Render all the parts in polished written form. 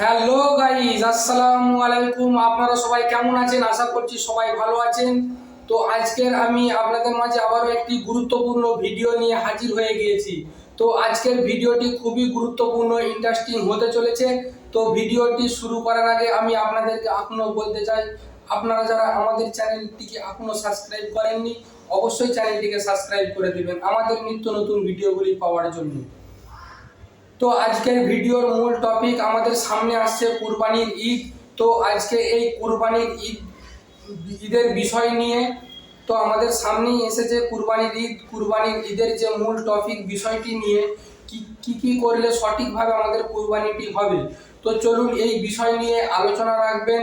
Hello guys, আসসালামু আলাইকুম। আপনারা সবাই কেমন আছেন? আশা করছি সবাই ভালো আছেন। তো আজকের আমি আপনাদের মাঝে আবারও একটি গুরুত্বপূর্ণ ভিডিও নিয়ে হাজির হয়ে গিয়েছি। তো আজকের ভিডিওটি খুবই গুরুত্বপূর্ণ, ইন্টারেস্টিং হতে চলেছে। তো ভিডিওটি শুরু করার আগে আমি আপনাদেরকে এখনো বলতে চাই, আপনারা যারা আমাদের চ্যানেলটিকে এখনো সাবস্ক্রাইব করেননি, অবশ্যই চ্যানেলটিকে সাবস্ক্রাইব করে দিবেন আমাদের নিত্য নতুন ভিডিওগুলি পাওয়ার জন্য। তো আজকের ভিডিওর মূল টপিক, আমাদের সামনে আসছে কুরবানির ঈদ। তো আজকে এই কুরবানির ঈদের বিষয় নিয়ে, তো আমাদের সামনেই এসেছে কুরবানির ঈদ। কুরবানির ঈদের যে মূল টপিক বিষয়টি নিয়ে কি করলে সঠিকভাবে আমাদের কুরবানিটি হবে, তো চলুন এই বিষয় নিয়ে আলোচনা রাখবেন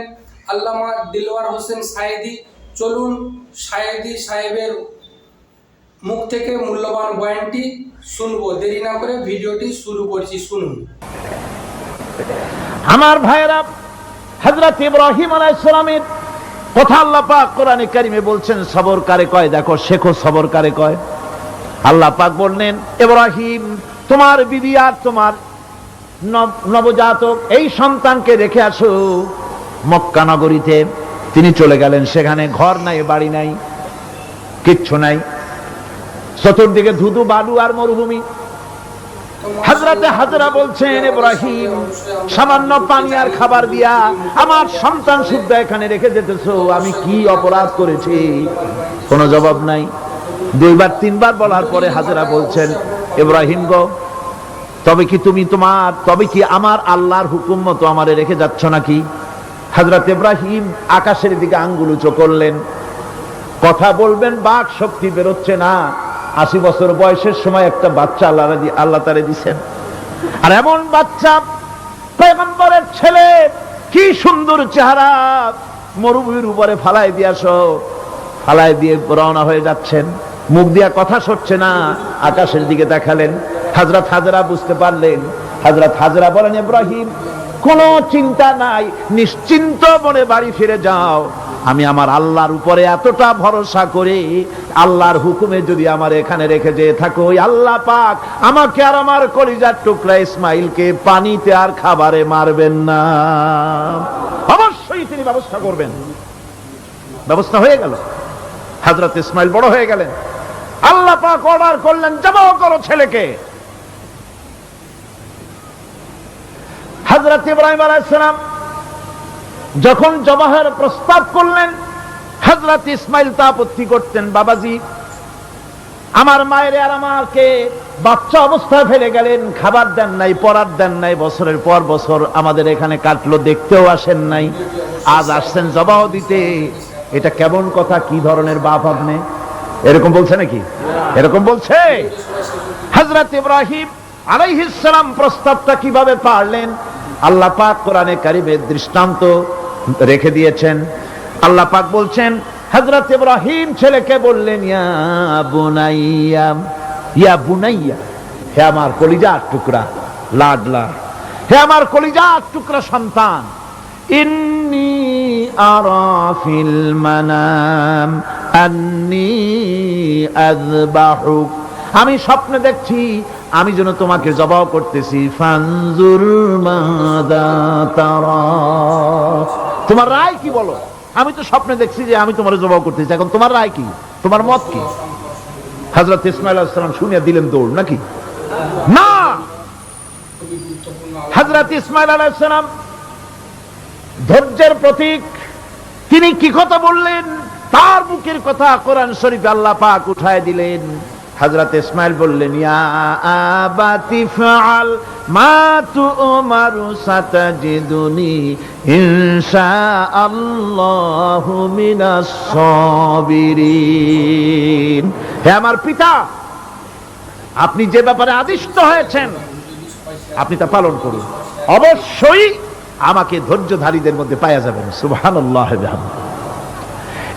আল্লামা দিলওয়ার হোসেন সায়েদী। চলুন সায়েদী সাহেবের মুখ থেকে মূল্যবান বয়ানটি শুনবো। দেরি না করে ভিডিওটি শুরু করছি, শুনুন। আমার ভাইয়েরা, হযরত ইব্রাহিম আলাইহিস সালামের কথা আল্লাহ পাক কোরআনে কারিমে বলছেন, সবর কারে কয় দেখো, শেখো সবর কারে কয়। আল্লাহ পাক বললেন, ইব্রাহিম তোমার বিবি আর তোমার নবজাতক এই সন্তানকে রেখে আসো মক্কা নগরীতে। তিনি চলে গেলেন, সেখানে ঘর নাই, বাড়ি নাই, কিচ্ছু নাই, চতুর্দিকে ধুধু বালু আর মরুভূমি। হযরতে হাজরা বলছেন, ইব্রাহিম সামান্য পানি আর খাবার দিয়া আমার সন্তান শুদ্ধ এখানে রেখে যেতেছো, আমি কি অপরাধ করেছি? কোনো জবাব নাই। দুইবার তিনবার বলার পরে হাজরা বলছেন, ইব্রাহিম গো, তবে কি আমার আল্লাহর হুকুম মতো আমারে রেখে যাচ্ছ নাকি? হযরত ইব্রাহিম আকাশের দিকে আঙ্গুল উঁচু করলেন। কথা বলবেন, বাক শক্তি বেরোচ্ছে না। 80 বছর বয়সের সময় একটা বাচ্চা আল্লাহ তারে দিছেন, আর এমন বাচ্চা, পয়গম্বরের ছেলে, কি সুন্দর চেহারা, মরুভূমির উপরে ফালাই দিয়ে রওনা হয়ে যাচ্ছেন, মুখ দিয়া কথা সরছে না, আকাশের দিকে দেখালেন। হযরত হাজরা বুঝতে পারলেন। হযরত হাজরা বলেন, ইব্রাহিম কোনো চিন্তা নাই, নিশ্চিন্ত মনে বাড়ি ফিরে যাও। আমি আমার আল্লাহর উপরে এতটা ভরসা করে, আল্লাহর হুকুমে যদি আমার এখানে রেখে যেয়ে থাকো, ওই আল্লাহ পাক আমাকে আর আমার কলিজার টুকরা ইসমাইলকে পানিতে আর খাবারে মারবেন না, অবশ্যই তিনি ব্যবস্থা করবেন। ব্যবস্থা হয়ে গেল। হযরত ইসমাইল বড় হয়ে গেলেন। আল্লাহ পাক অর্ডার করলেন, জবাহ করো ছেলেকে। হযরত ইব্রাহিম আলাইহিস সালাম যখন জবাহের প্রস্তাব করলেন, হযরত ইসমাইল তা আপত্তি করতেন, বাবাজি আমার মায়ের আর আমাকে বাচ্চা অবস্থায় ফেলে গেলেন, খাবার দেন নাই, পরার দেন নাই, বছরের পর বছর আমাদের এখানে কাটলো, দেখতেও আসেন নাই, আজ আসছেন জবাহ দিতে। এটা কেমন কথা? কি ধরনের বাপ আপনি? এরকম বলছে নাকি? এরকম বলছে? হযরত ইব্রাহিম আলাইহিস সালাম প্রস্তাবটা কিভাবে পারলেন? আল্লাহ পাক কোরআনে কারিমে দৃষ্টান্ত রেখে দিয়েছেন। আল্লাহ পাক বলছেন, হযরত ইব্রাহিম ছেলেকে বললেন, ইয়া বুনাইয়া, হে আমার কলিজার টুকরা লাডলা, হে আমার কলিজার টুকরা সন্তান, ইন্নী আরা ফিল মানাম আন্নী আযবাহুক, আমি স্বপ্নে দেখছি আমি যেন তোমাকে জবাহ করতেছি। ফানজুর মাযা তারা, তোমার রায় কি বলো? আমি তো স্বপ্নে দেখছি যে আমি তোমার জবাহ করতেছি, এখন তোমার রায় কি, তোমার মত কি? হযরত ইসমাঈল আলাইহিস সালাম শুনিয়া দিলেন দৌড়, নাকি না? হযরত ইসমাঈল আলাইহিস সালাম ধৈর্যের প্রতীক, তিনি কি কথা বললেন, তার মুখের কথা কোরআন শরীফে আল্লাহ পাক উঠায় দিলেন। হযরত ইসমাঈল বললেন, ইয়া আবাতি ফাআল মা তু'মারু সাতাজিদুনি ইনশাআল্লাহু মিনাস সাবিরিন, হে আমার পিতা, আপনি যে ব্যাপারে আদিষ্ট হয়েছেন আপনি তা পালন করুন, অবশ্যই আমাকে ধৈর্যধারীদের মধ্যে পাওয়া যাবেন। সুবহানাল্লাহ।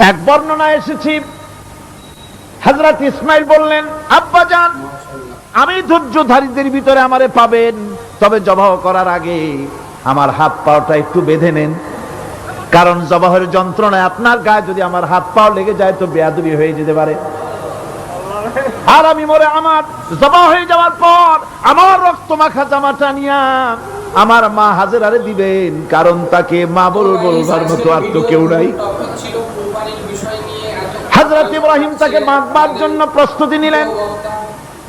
এক বর্ণনায় এসেছে, হযরত ইসমাঈল বললেন, আব্বাজান আমি ধৈর্যধারীদের ভিতরে আমারে পাবেন, তবে জবাহ করার আগে আমার হাত পাটা একটু বেঁধে নেন, কারণ জবাহের যন্ত্রণায় আপনার গায়ে যদি আমার হাত পাও লেগে যায় তো বেয়াদবি হয়ে যেতে পারে। আর আমি মরে আমার জবাহ হয়ে যাওয়ার পর আমার রক্ত মাখা জামাটা নিয়ে আমার মা হাজেরারে দিবেন, কারণ তাকে মা বলবার মতো আর তো কেউ নাই। ছিল কুরবানির বিষয় নিয়ে হযরত ইব্রাহিম তাকে বাঁধবার জন্য প্রস্তুতি নিলেন।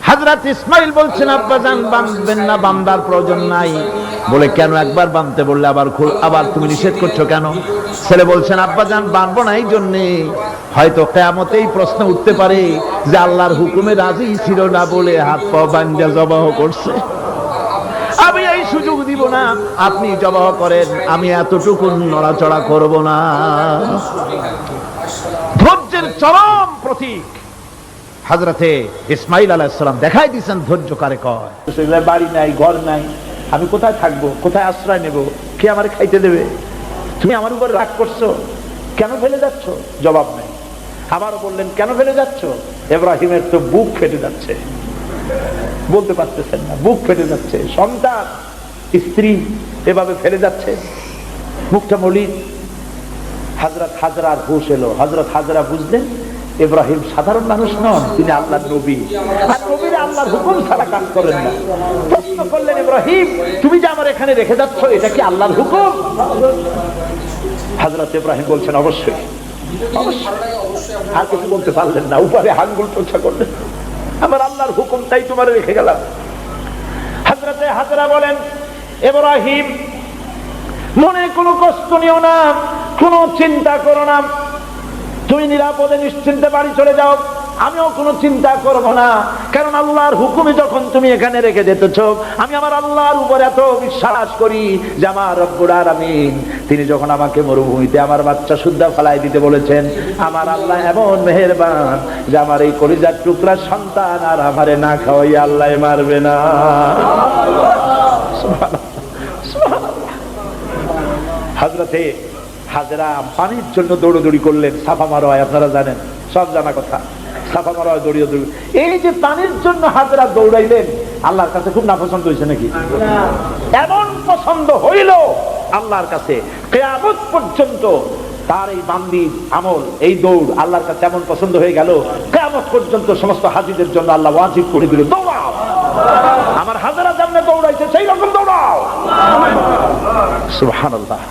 হযরত ইসমাইল বলছেন, আব্বাজান বাঁধবেন না, বান্দার প্রয়োজন নাই। বলে কেন? একবার বাঁধতে বললে আবার তুমি নিষেধ করছো কেন? ছেলে বলছেন, আব্বাজান বাঁধবো না এই জন্যে, হয়তো কিয়ামতেই প্রশ্ন উঠতে পারে যে আল্লাহর হুকুমে রাজি ছিল না বলে হাত পা বাঁধা জবাহ করছে। আমি এই সুযোগ দিব না, আপনি জবাহ করেন, আমি এতটুকু নড়াচড়া করব না। ধৈর্যের চরম প্রতীক হযরতে ইসমাইল আলাইহিস সালাম দেখাই দিয়েছেন ধৈর্য কারে কয়। বাড়ি নাই, ঘর নাই, আমি কোথায় থাকবো, কোথায় আশ্রয় নেব, কে আমারে খাইতে দেবে? তুমি আমার উপর রাগ করছো, কেন ফেলে যাচ্ছ? জবাব নাই। আবারও বললেন, কেন ফেলে যাচ্ছ? ইব্রাহিমের তো বুক ফেটে যাচ্ছে, বলতে পারতেছেন না, বুক ফেটে যাচ্ছে। সন্তান, স্ত্রী এভাবে ফেলে যাচ্ছে, মুখটা মলিন। হযরত হাজরার হুঁশ এলো। হযরত হাজরা বুঝলেন ইব্রাহিম সাধারণ মানুষ নন, তিনি আল্লাহর নবী, আর নবীরা আল্লাহর হুকুম ছাড়া কাজ করেন না। প্রশ্ন করলেন, ইব্রাহিম তুমি যে আমার এখানে রেখে যাচ্ছ, এটা কি আল্লাহর হুকুম? হযরত ইব্রাহিম বলছেন, অবশ্যই। আর কিছু বলতে পারলেন না, উপরে আঙ্গুল চর্চা করলেন, আমার আল্লাহর হুকুম, তাই তোমার রেখে গেলাম। হযরতে হাজরা বলেন, ইব্রাহিম মনে কোনো কষ্ট নিও না, কোনো চিন্তা করো না, তুমি নিরাপদে নিশ্চিন্তে বাড়ি চলে যাও, আমিও কোনো চিন্তা করব না। কারণ আল্লাহর হুকুমে যখন তুমি এখানে রেখে যেতেছ, আমি আমার আল্লাহর উপর এত বিশ্বাস করি যে আমার রব্বুল আলামিন তিনি যখন আমাকে মরুভূমিতে আমার বাচ্চা সুদ্ধা ফেলাই দিতে বলেছেন, আমার আল্লাহ এমন মেহেরবান যে আমার এই কলিজার টুকরা সন্তান আর আমারে না খাওয়াই আল্লাহ মারবে না। হযরতে হাজরা পানির জন্য দৌড়দৌড়ি করলেন। সাফা মারোয় আপনারা জানেন, সব জানা কথা, সাফা মারোয় দৌড়িয়ে দৌড়ি। এই যে পানির জন্য হাজরা দৌড়াইলেন, আল্লাহর কাছে খুব নাপছন্দ হয়েছে নাকি? এমন পছন্দ হইল আল্লাহর কাছে, কিয়ামত পর্যন্ত তার এই বান্দির আমল, এই দৌড় আল্লাহর কাছে এমন পছন্দ হয়ে গেল, কিয়ামত পর্যন্ত সমস্ত হাজীদের জন্য আল্লাহ ওয়াজিব করে দিল, দৌড়াও, আমার হাজরা যেমন দৌড়াইছে সেই রকম দৌড়াও। সুবহানাল্লাহ।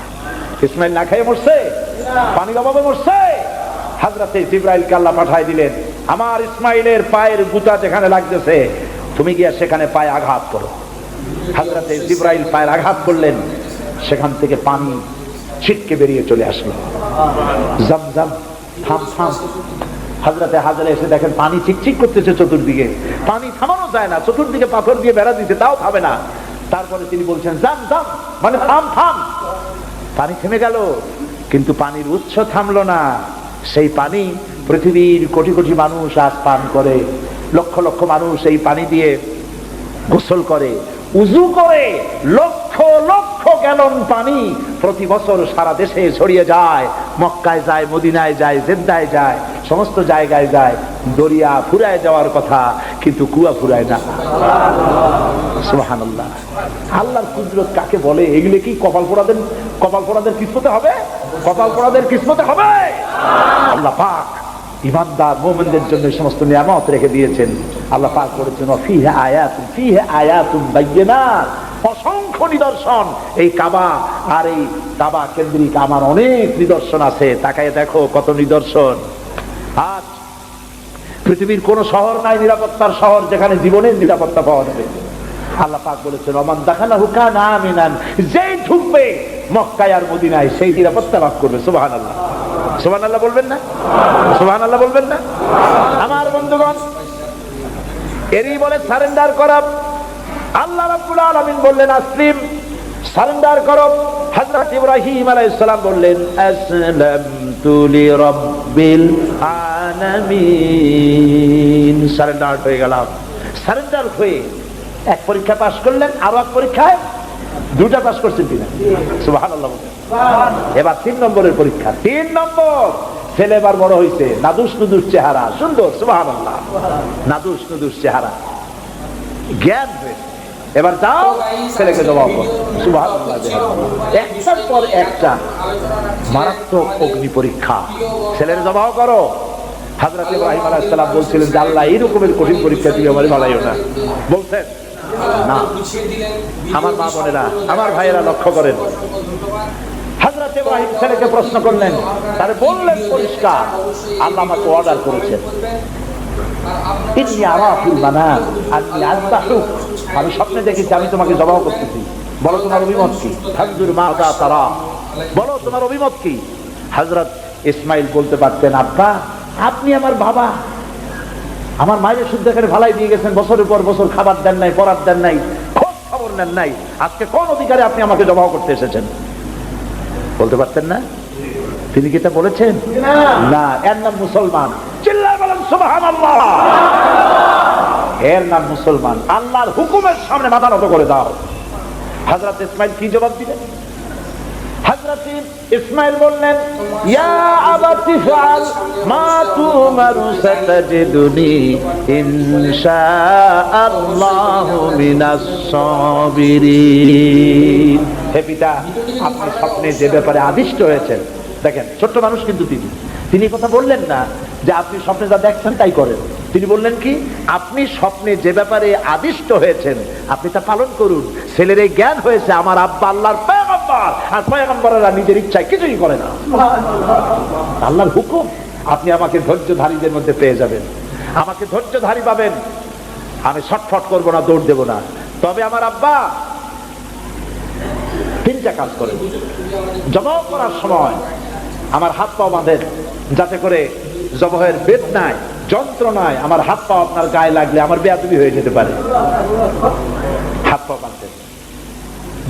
ইসমাইল না খেয়ে মরছে, পানির অভাবে মরছে। হযরতে জিবরাইলকে আল্লাহ পাঠায় দিলেন, আমার ইসমাইলের পায়ের গুতা যেখানে লাগতেছে তুমি গিয়ে সেখানে পায়ে আঘাত করো। হযরতে জিবরাইল পায়ের আঘাত করলেন, সেখান থেকে পানি ছিটকে বেরিয়ে চলে আসলো। জমজম, থাম থাম। হযরতে হাজরা এসে দেখেন পানি চিকচিক করতেছে চতুর্দিকে, পানি থামানো যায় না, চতুর্দিকে পাথর দিয়ে বেড়া দিতে, তাও থামে না। তারপরে তিনি বলছেন, জাম জাম, মানে থাম থাম। পানি থেমে গেল, কিন্তু পানির উৎস থামলো না। সেই পানি পৃথিবীর কোটি কোটি মানুষ আজ পান করে, লক্ষ লক্ষ মানুষ এই পানি দিয়ে গোসল করে, উযু করে। লক্ষ লক্ষ গ্যালন পানি প্রতি বছর সারা দেশে ছড়িয়ে যায়, মক্কায় যায়, মদিনায় যায়, জেদ্দায় যায়, সমস্ত জায়গায় যায়। দরিয়া ফুরায় যাওয়ার কথা, কিন্তু কুয়া ফুরায় না। সুবহানাল্লাহ। আল্লাহর কুদরত কাকে বলে? এগুলো কি কপাল পোড়াদের কিসমতে হবে? কপাল পোড়াদের কিসমতে হবে? আল্লাহ পাক ঈমানদার মুমিনদের জন্য সমস্ত নিয়ামত রেখে দিয়েছেন। আল্লাহ পাক বলেছেন, ফিহি আয়াতুন বায়্যিনাত, অসংখ্য নিদর্শন। এই কাবা আর এই কাবা কেন্দ্রিক আমার অনেক নিদর্শন আছে, তাকায় দেখো কত নিদর্শন। আজ পৃথিবীর কোন শহর নাই নিরাপত্তার শহর যেখানে জীবনের নিরাপত্তা পাওয়া যাবে। আল্লাহ পাক বলেছেন, ওমান দাখালাহু কানা আমিনান, যেই ঢুকবে মক্কায় আর মদিনায় সেই নিরাপত্তা লাভ করবে। সুবহানাল্লাহ, সুবহানাল্লাহ বলবেন না? সুবহানাল্লাহ বলবেন না? আমার বন্ধুগণ, এরই বলে সারেন্ডার করা। আল্লাহ রাব্বুল আলামিন বললেন, আসলিম, সারেন্ডার করো। হযরত ইব্রাহিম আলাইহিস সালাম বললেন, আসলামতু লিরাব্বিল আলামিন, সারেন্ডার হয়ে গেলাম। সারেন্ডার হয়ে এক পরীক্ষা পাস করলেন, আরো এক পরীক্ষায় দুটা পাস করছেন কিনা? সুবহানাল্লাহ। এবার 3 নম্বরের পরীক্ষা, 3 নম্বর। ছেলে এবার বড় হয়েছে, নাদুস নুদুস চেহারা, সুন্দর, সুবহানাল্লাহ, নাদুস নুদুস চেহারা, জ্ঞান হয়েছে। এবার যাও ছেলেকে জবাব করো। সুবহানাল্লাহ। একটার পর একটা মারাত্মক অগ্নি পরীক্ষা, ছেলের জবাব করো। হযরত ইব্রাহিম আলাইহিস সালাম বলছিলেন যে আল্লাহ এই রকমের কঠিন পরীক্ষা দিয়ে আমারে বানাইও না। বলছেন না। বুঝিয়ে দিলেন। আমার মা বোনেরা, আমার ভাইয়েরা লক্ষ্য করেন, হযরত ইব্রাহিম ছেলেকে প্রশ্ন করলেন, তারে বললেন পরিষ্কার, আল্লাহ আমাকে অর্ডার করেছেন, ইন্নী আরা ফিল মানাম আন্নী আযবাহুক, আমি স্বপ্নে দেখেছি আমি তোমাকে জবাহ করতেছি, বলো তোমার অভিমত কি? ফানজুর মাযা তারা, বলো তোমার অভিমত কি? হযরত ইসমাইল বলতে পারতেন, আব্বা আপনি আমার বাবা, আমার মায়ের শুদ্ধ করে ভালাই দিয়ে গেছেন, বছরের পর বছর খাবার দেন নাই, পরার দেন নাই, খোঁজ খবর নেন নাই, আজকে কোন অধিকারে আপনি আমাকে জবাহ করতে এসেছেন? বলতে পারতেন না? তিনি কি তা বলেছেন? না। এর নাম মুসলমান। চিল্লায় বলেন সুবহানাল্লাহ। এর নাম মুসলমান। আল্লাহর হুকুমের সামনে মাথা নত করে দাও। হযরত ইসমাইল কি জবাব দিলেন? হযরত ইসমাইল বললেন, ইয়া আবাতি ফাআল মা তুমারু সাতাজিদুনি ইনশাআল্লাহু মিনাস সাবিরিন। হে পিতা, আপনি স্বপ্নে যে ব্যাপারে আদিষ্ট হয়েছেন, দেখেন ছোট্ট মানুষ কিন্তু তিনি কথা বললেন না যে আপনি স্বপ্নে যা দেখছেন তাই করেন। তিনি বললেন কি, আপনি স্বপ্নে যে ব্যাপারে আদিষ্ট হয়েছেন আপনি তা পালন করুন। ছেলের এই জ্ঞান হয়েছে আমার আব্বা আল্লাহর পয়গম্বর, আর পয়গম্বরেরা নিজের ইচ্ছায় কিছুই করে না, আল্লাহর হুকুম। আপনি আমাকে ধৈর্যধারীদের মধ্যে পেয়ে যাবেন, আমাকে ধৈর্যধারী পাবেন। আমি ছটফট করব না, দৌড় দেব না। তবে আমার আব্বা তিনটা কাজ করেন। জবাহ করার সময় আমার হাত পা বাঁধেন, যাতে করে জবাহের বেদনায় যন্ত্রণায় আমার হাত পা আপনার গায়ে লাগলে আমার বেয়াদবি হয়ে যেতে পারে। হাত পা বাঁধবেন।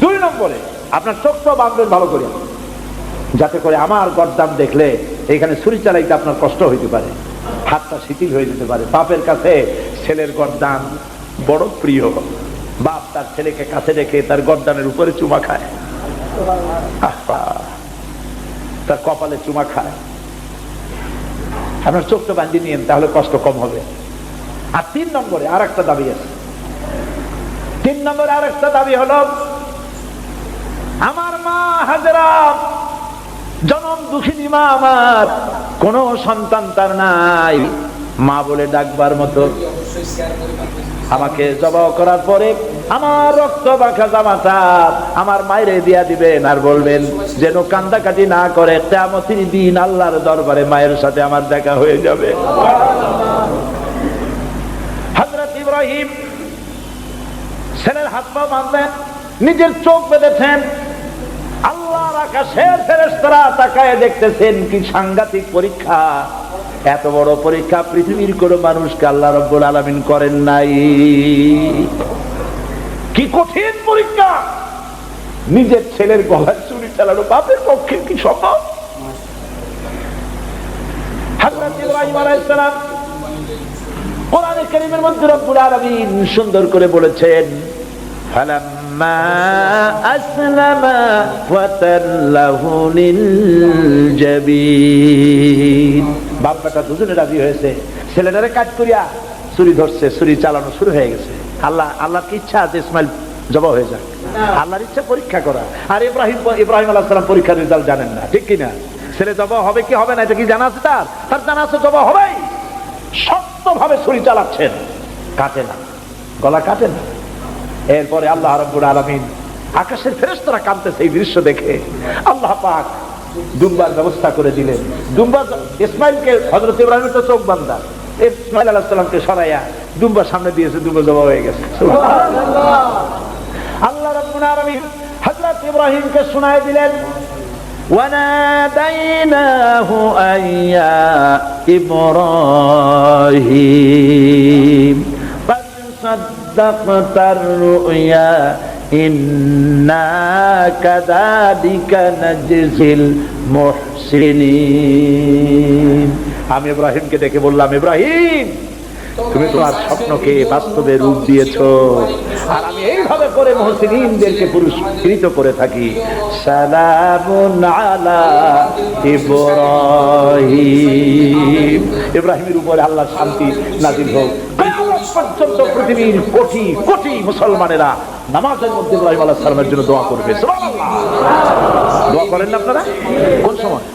2 নম্বরে আপনার চোখটা বাঁধবেন ভালো করে, যাতে করে আমার গর্দান দেখলে এখানে ছুরি চালাইতে আপনার কষ্ট হইতে পারে, হাতটা শিথিল হয়ে যেতে পারে। বাপের কাছে ছেলের গর্দান বড় প্রিয়। বাপ তার ছেলেকে কাছে রেখে তার গর্দানের উপরে চুমা খায়, তার কপালে চুমা খায়। আপনার চোখটা বাঁধিয়ে নিয়েন, তাহলে কষ্ট কম হবে। আর 3 নম্বরে আর একটা দাবি আছে। 3 নম্বরে আর একটা দাবি হলো, আমার মা হাজেরা জনম দুঃখিনী মা, আমার কোন সন্তান তার নাই, মা বলে ডাকবার মতো। আমাকে জবাহ করার পরে আমার রক্ত মাখা জামাটা আমার মায়েরে দিয়া দিবেন, আর বলবেন যেন কান্দাকাটি না করে, কিয়ামতের দিন আল্লাহর দরবারে মায়ের সাথে আমার দেখা হয়ে যাবে। হযরত ইব্রাহিম ছেলের হাত পা বাঁধলেন, নিজের চোখ বেঁধেছেন। আল্লাহর আকাশের ফেরেশতারা তাকায় দেখতেছেন, কি সাংঘাতিক পরীক্ষা। এত বড় পরীক্ষা পৃথিবীর কোন মানুষকে আল্লাহ রাব্বুল আলামিন করেন নাই। কি কঠিন পরীক্ষা। নিজের ছেলের গলায় ছুরি চালানো বাপের পক্ষে কি সম্ভব? হযরত ইব্রাহিম আলাইহিস সালাম কোরআনে কারীমের মধ্যে রব্বুল আলামিন সুন্দর করে বলেছেন, ফালাম্মা আসলামা ওয়া তাল্লাহু লিল জাবিন। বাপ বেটা দুজনে রাজি হয়েছে, ছেলেটারে কাট করিয়া ছুরি ধরছে, ছুরি চালানো শুরু হয়ে গেছে। আল্লাহর কি ইচ্ছা আছে ইসমাইল জবাহ হয়ে যাক, আল্লাহর ইচ্ছা পরীক্ষা করা। আর ইব্রাহিম আলাইহিস সালাম পরীক্ষার রেজাল্ট জানেন না, ঠিক কিনা? ছেলে জবাহ হবে কি হবে না এটা কি জানা আছে? তার জানা আছে জবাহ হবেই। শক্তভাবে ছুরি চালাচ্ছেন, কাটে না, গলা কাটে না। এরপরে আল্লাহ রাব্বুল আলামিন, আকাশের ফেরেশতারা কাঁদতেছে এই দৃশ্য দেখে। আল্লাহ পাক দুম্বার ব্যবস্থা করে দিলেন। দুম্বা ইসমাইলকে, হযরত ইব্রাহিমের তো চোখ বাঁধা, ইসমাইল আলাইহিস সালামকে সরাইয়া দুম্বার সামনে দিয়েছে, দুম্বা জবাহ হয়ে গেছে। সুবহানাল্লাহ। আল্লাহ রাব্বুল আলামিন হযরত ইব্রাহিমকে শোনায় দিলেন, ওয়ানাদাইনাহু আইয়া ইব্রাহিম قد صدقت الرؤيا إنا كذلك نجزي المحسنين। আমি ইব্রাহিমকে ডেকে বললাম, ইব্রাহিম তুমি তোমার স্বপ্নকে বাস্তবে রূপ দিয়েছো, আর আমি এইভাবে করে মুহসিনদেরকে পুরস্কৃত করে থাকি। সালামুন আলা ইব্রাহিম। ইব্রাহিমের উপরে আল্লাহর শান্তি নাযিল হোক। কিয়ামত পর্যন্ত পৃথিবীর কোটি কোটি মুসলমানেরা নামাজের মধ্যে ইব্রাহিম আলাইহিস সালামের জন্য দোয়া করবে। সুবহানাল্লাহ। দোয়া করেন না আপনারা? কোন সময়?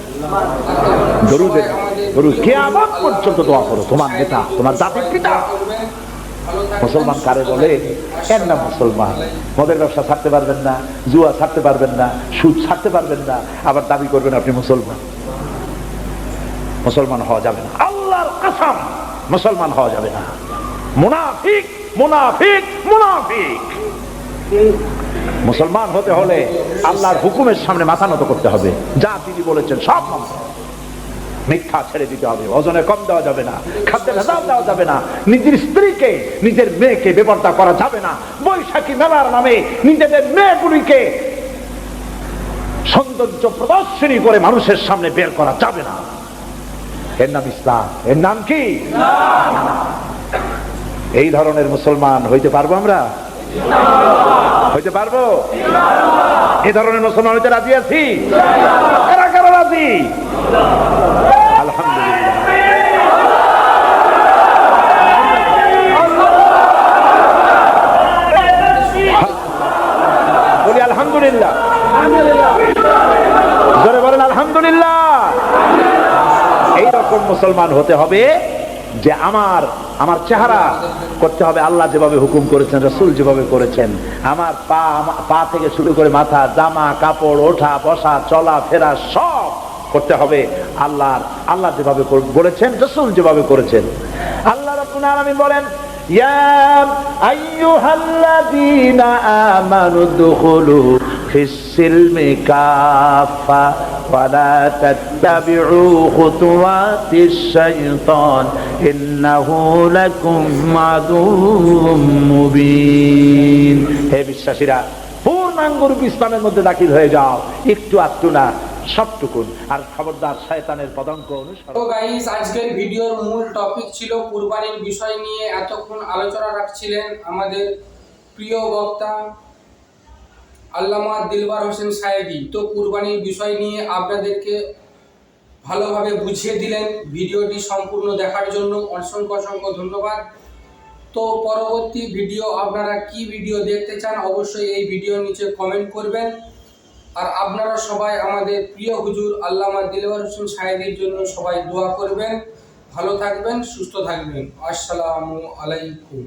দরুদ কিয়ামত পর্যন্ত দোয়া করো, তোমার নেতা, তোমার জাতির পিতা ভালো থাকবেন, মুসলমান কারে সুস্থ বলে? থাকবেন। এর নাম মুসলমান। মদের ব্যবসা ছাড়তে পারবেন না, জুয়া ছাড়তে পারবেন না, সুদ ছাড়তে পারবেন না, আবার দাবি করবেন আপনি মুসলমান। মুসলমান হওয়া যাবে না, আল্লাহর কসম মুসলমান হওয়া যাবে না। মুনাফিক মুনাফিক মুনাফিক। মুসলমান হতে হলে আল্লাহর হুকুমের সামনে মাথা নত করতে হবে, যা তিনি বলেছেন সব মানতে হবে। মিথ্যা ছেড়ে দিতে হবে, ওজনে কম দেওয়া যাবে না, খাদ্যে ভেজাল দেওয়া যাবে না, নিজের স্ত্রীকে নিজের মেয়েকে বেপরদা করা যাবে না, বৈশাখী মেলার নামে নিজেদের মেয়েগুলিকে সৌন্দর্য প্রদর্শনী করে মানুষের সামনে বের করা যাবে না। এর নাম ইসলাম। এর নাম কি? এই ধরনের মুসলমান হইতে পারবো আমরা? হইতে পারবো? এই ধরনের মুসলমান হইতে রাজি আছি? কারা কারা রাজি? আলহামদুলিল্লাহ। বলি আলহামদুলিল্লাহ। জোরে বলেন আলহামদুলিল্লাহ। এইরকম মুসলমান হতে হবে যে আমার চেহারা করতে হবে আল্লাহ যেভাবে হুকুম করেছেন, রাসূল যেভাবে করেছেন। আমার পা থেকে শুরু করে মাথা, জামা কাপড়, ওঠা বসা, চলা ফেরা সব করতে হবে আল্লাহ যেভাবে বলেছেন, রাসূল যেভাবে করেছেন। আল্লাহ রাব্বুল আলামিন বলেন, ইয়া আইয়ুহাল্লাযীনা আমানু দুখুলু ফিস-সিলমি কাফা ওয়ালা তাত্তাবিউ খুতুওয়াতিশ শাইতান ইন্নাহু লাকুম আদুউম মুবিন। হে বিশ্বাসীরা, পূর্ণাঙ্গ রূপে ইসলামের মধ্যে দাখিল হয়ে যাও, একটু আধটু না, সবটুকুন। আর খবরদার শয়তানের পদাঙ্ক অনুসরণ। তো গাইস, আজকের ভিডিওর মূল টপিক ছিল কুরবানির বিষয় নিয়ে। এতক্ষণ আলোচনা রাখছিলেন আমাদের প্রিয় বক্তা আল্লামা দিলবার হোসেন সায়েদী। তো কুরবানির বিষয় নিয়ে আপনাদেরকে ভালোভাবে বুঝিয়ে দিলেন। ভিডিওটি সম্পূর্ণ দেখার জন্য অসংখ্য অসংখ্য ধন্যবাদ। তো পরবর্তী ভিডিও আপনারা কি ভিডিও দেখতে চান অবশ্যই এই ভিডিওর নিচে কমেন্ট করবেন। আর আপনারা সবাই আমাদের প্রিয় হুজুর আল্লামা দিলবার হোসেন সায়েদীর জন্য সবাই দোয়া করবেন। ভালো থাকবেন, সুস্থ থাকবেন। আসসালামু আলাইকুম।